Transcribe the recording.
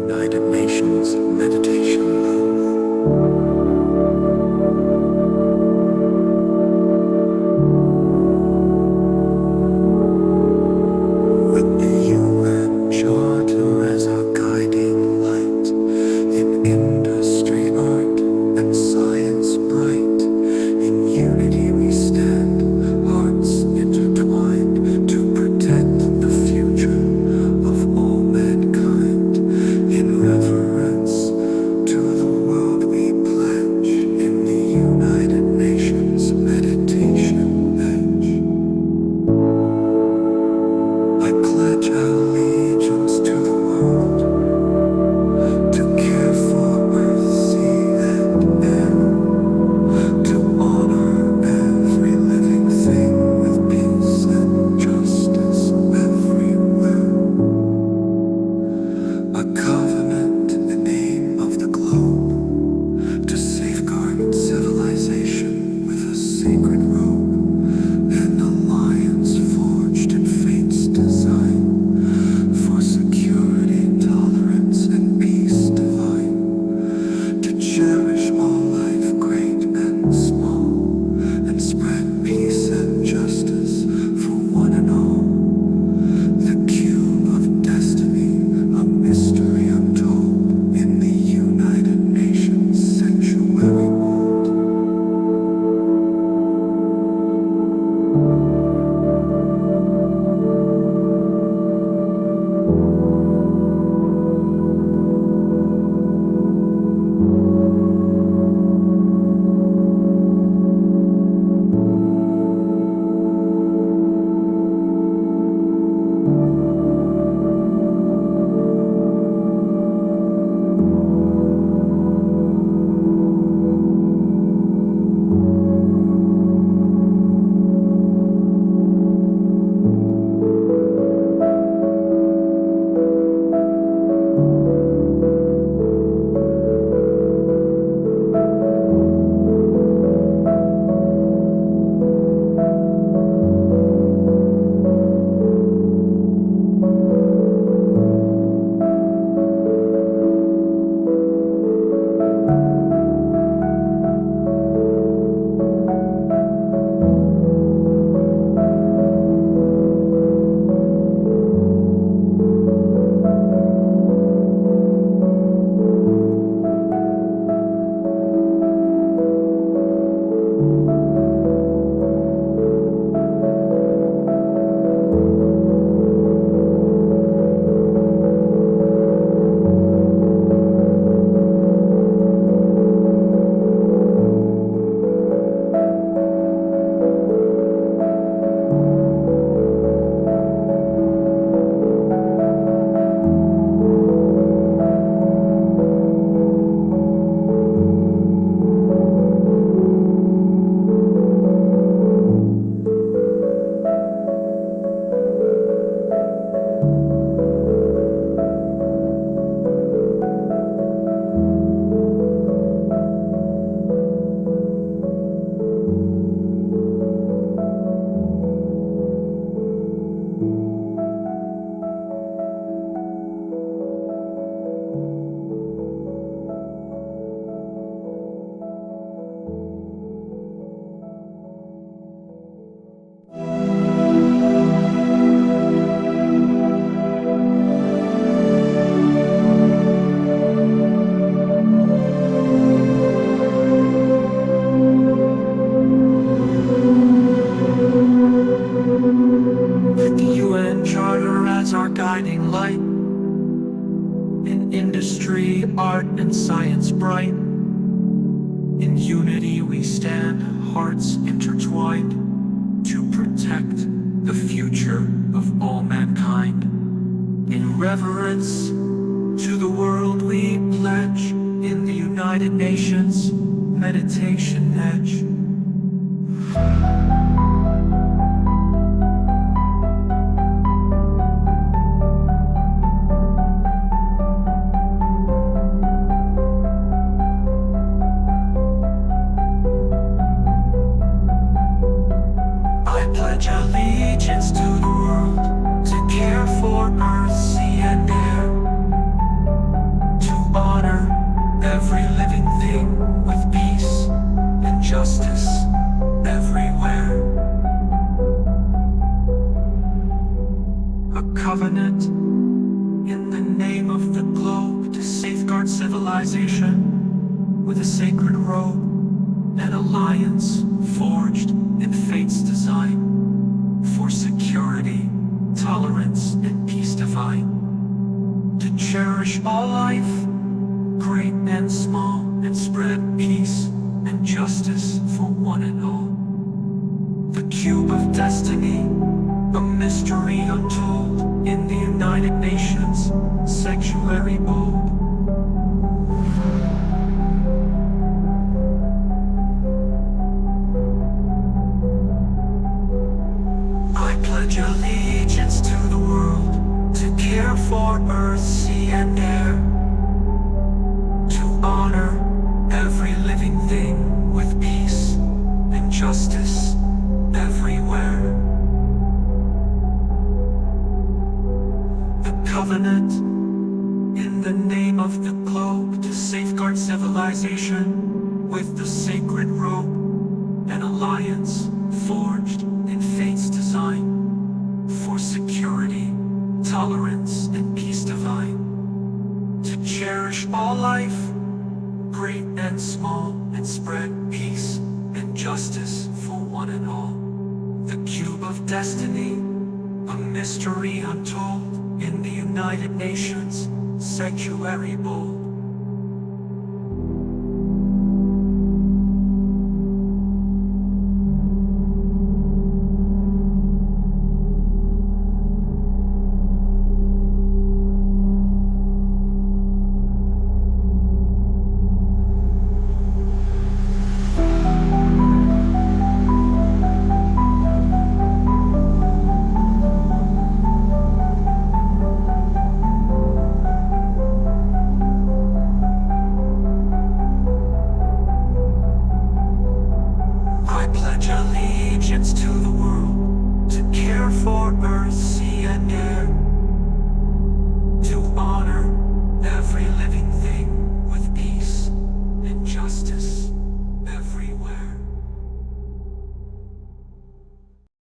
United Nations meditation room. With the UN Charter as our guiding light, in industry, art, and science bright, in unity we stand, hearts intertwined, to protect the future of all mankind. In reverence to the world we pledge, in the United Nations meditation edge. I pledge allegiance to the world, to care for earth, sea, and air, to honor every living thing with peace and justice everywhere. A covenant in the name of the globe, to safeguard civilization with a sacred robe, an alliance forged in fate's design, for security, tolerance, and peace divine, to cherish all life, great and small, and spread peace and justice for one and all. The cube of destiny, a mystery untold, in the United Nations sanctuary mold. With the UN Charter as our guiding light, in industry, art, and science bright, in unity we stand, hearts intertwined, to protect the future of all mankind. In reverence to the world we pledge, in the United Nations meditation edge. I pledge allegiance to the world, to care for earth, sea, and air, name of the globe to safeguard civilization with a sacred robe, an alliance forged in fate's design for security, tolerance, and peace divine. To cherish all life, great and small, and spread peace and justice for one and all. The cube of destiny, a mystery untold in the United Nations sanctuary bold. I pledge allegiance to the world, to care for earth, sea, and air, to honor every living thing with peace and justice everywhere. The covenant, in the name of the globe, to safeguard civilization with the sacred robe, an alliance forged in fate's design for security, tolerance, and peace divine. To cherish all life, great and small, and spread peace and justice for one and all. The cube of destiny, a mystery untold in the United Nations sanctuary bold.